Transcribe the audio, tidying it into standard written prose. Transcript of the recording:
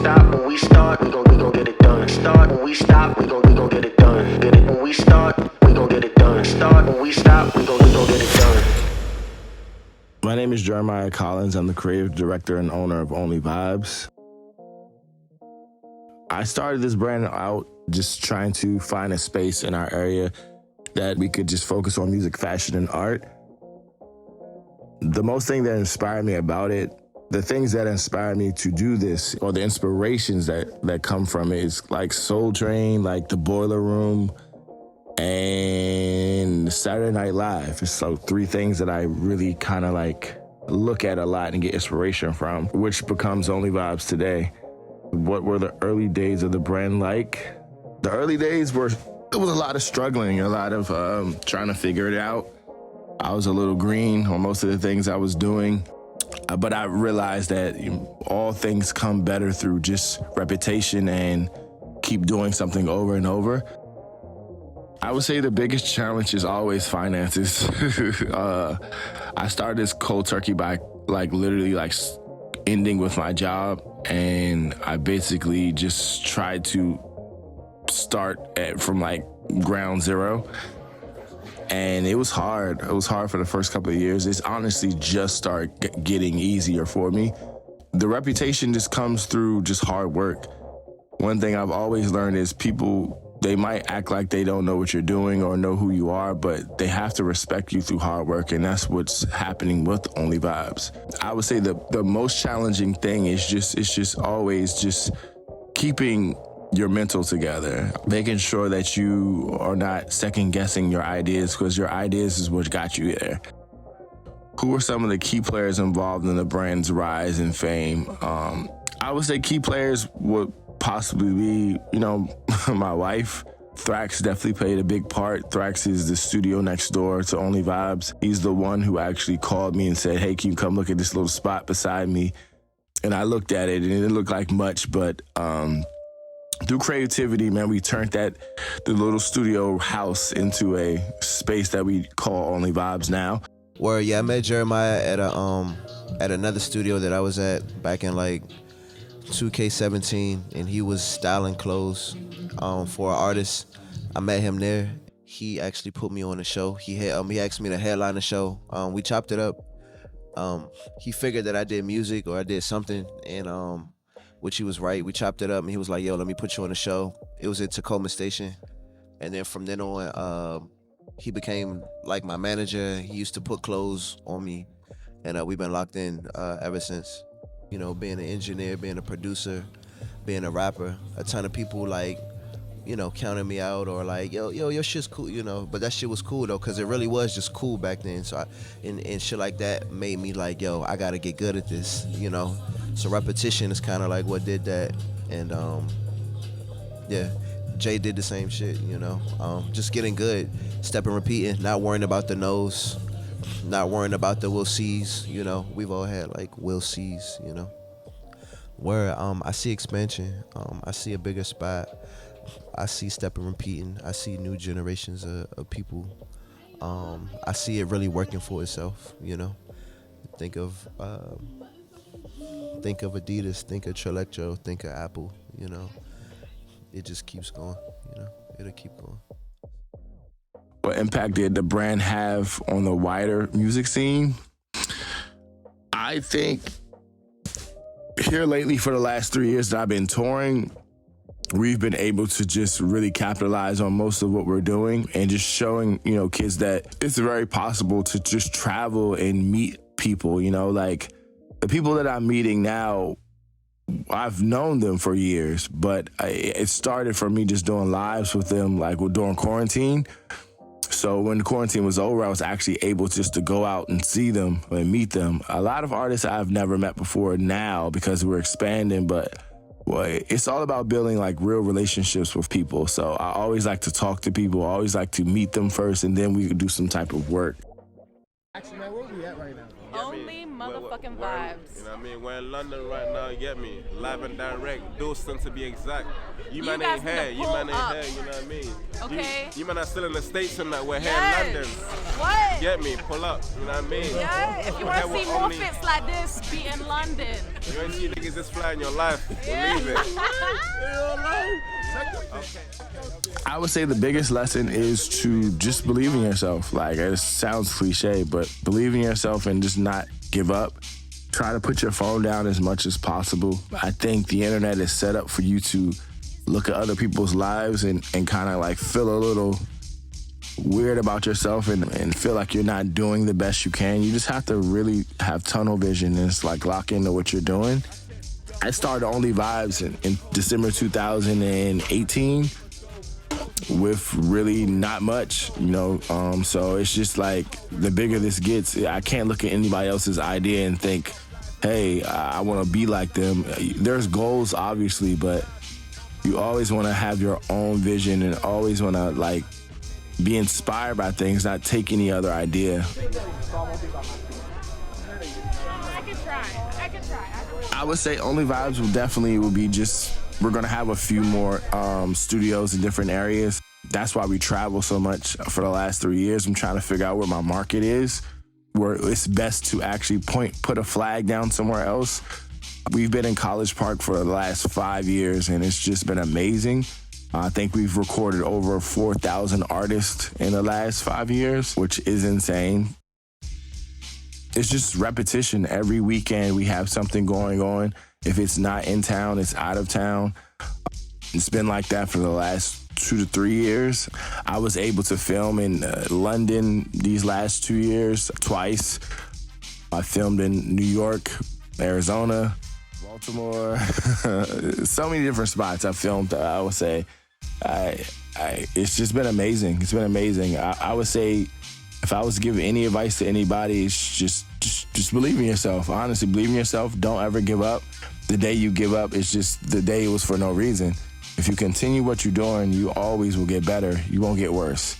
stop, when we start, we gon' get it done. Start, when we stop, we gon' get it done. Get it when we start, we gon' get it done. Start, when we stop, we gon' get it done. My name is Jeremiah Collins. I'm the creative director and owner of ONLē. I started this brand out just trying to find a space in our area that we could just focus on music, fashion, and art. The most thing that inspired me about it, the things that inspired me to do this, or the inspirations that come from it, is like Soul Train, like The Boiler Room, and Saturday Night Live. It's so three things that I really kind of like look at a lot and get inspiration from, which becomes ONLē today. What were the early days of the brand like? The early days it was a lot of struggling, a lot of trying to figure it out. I was a little green on most of the things I was doing, but I realized that all things come better through just reputation and keep doing something over and over. I would say the biggest challenge is always finances. I started this cold turkey by literally ending with my job, and I basically just tried to start from ground zero. And it was hard. It was hard for the first couple of years. It's honestly just started getting easier for me. The reputation just comes through just hard work. One thing I've always learned is people, they might act like they don't know what you're doing or know who you are, but they have to respect you through hard work, and that's what's happening with ONLē. I would say the most challenging thing is just always just keeping your mental together, making sure that you are not second-guessing your ideas, because your ideas is what got you there. Who are some of the key players involved in the brand's rise and fame? I would say key players would possibly be, my wife. Thrax definitely played a big part. Thrax is the studio next door to ONLē. He's the one who actually called me and said, hey, can you come look at this little spot beside me? And I looked at it, and it didn't look like much, but through creativity, man, we turned the little studio house into a space that we call ONLē now. Where I met Jeremiah at another studio that I was at back in 2K17, and he was styling clothes for an artist. I met him there. He actually put me on the show. He asked me to headline the show. We chopped it up. He figured that I did music or I did something, and which he was right. We chopped it up, and he was like, yo, let me put you on the show. It was at Tacoma Station. And then from then on, he became like my manager. He used to put clothes on me, and we've been locked in ever since. Being an engineer, being a producer, being a rapper, a ton of people counting me out or yo, your shit's cool, but that shit was cool though, because it really was just cool back then. So and shit like that made me yo, I gotta get good at this, So repetition is kind of what did that. And yeah, Jay did the same shit, just getting good, stepping, repeating, not worrying about the no's, not worrying about the we'll sees, we've all had we'll sees, where I see expansion, I see a bigger spot, I see stepping, repeating, I see new generations of people, I see it really working for itself, think of Adidas, think of Trelectro, think of Apple, it just keeps going, it'll keep going. What impact did the brand have on the wider music scene? I think here lately, for the last 3 years that I've been touring, we've been able to just really capitalize on most of what we're doing and just showing, kids that it's very possible to just travel and meet people, the people that I'm meeting now, I've known them for years, but it started from me just doing lives with them during quarantine. So when quarantine was over, I was actually able just to go out and see them and meet them. A lot of artists I've never met before now because we're expanding, but it's all about building real relationships with people. So I always like to talk to people, I always like to meet them first, and then we could do some type of work. Actually, man, where are we at right now? Only motherfucking vibes. You know what I mean? We're in London right now, you get me? Live and direct, Dalston to be exact. You man ain't here, you know what I mean? Okay. You man are still in the States and that, we're here Yes. in London. What? Get me? Pull up, you know what I mean? Yeah, if you want to see more fits like this, be in London. You ain't see niggas just fly in your life. Believe it. I would say the biggest lesson is to just believe in yourself. Like, it sounds cliche, but believe in yourself and just not give up. Try to put your phone down as much as possible. I think the internet is set up for you to look at other people's lives and kind of like feel a little weird about yourself and feel like you're not doing the best you can. You just have to really have tunnel vision and it's like lock into what you're doing. I started Only Vibes in December 2018 with really not much, you know. So it's just like the bigger this gets, I can't look at anybody else's idea and think, hey, I want to be like them. There's goals, obviously, but you always want to have your own vision and always want to like be inspired by things, not take any other idea. I would say Only Vibes will be just, we're gonna have a few more studios in different areas. That's why we travel so much for the last 3 years. I'm trying to figure out where my market is, where it's best to actually put a flag down somewhere else. We've been in College Park for the last 5 years and it's just been amazing. I think we've recorded over 4,000 artists in the last 5 years, which is insane. It's just repetition. Every weekend we have something going on. If it's not in town, it's out of town. It's been like that for the last 2 to 3 years. I was able to film in London these last 2 years, twice. I filmed in New York, Arizona, Baltimore. So many different spots I filmed, I would say. It's just been amazing. It's been amazing. I would say if I was to give any advice to anybody, it's just believe in yourself. Honestly, believe in yourself. Don't ever give up. The day you give up, it's just the day it was for no reason. If you continue what you're doing, you always will get better. You won't get worse.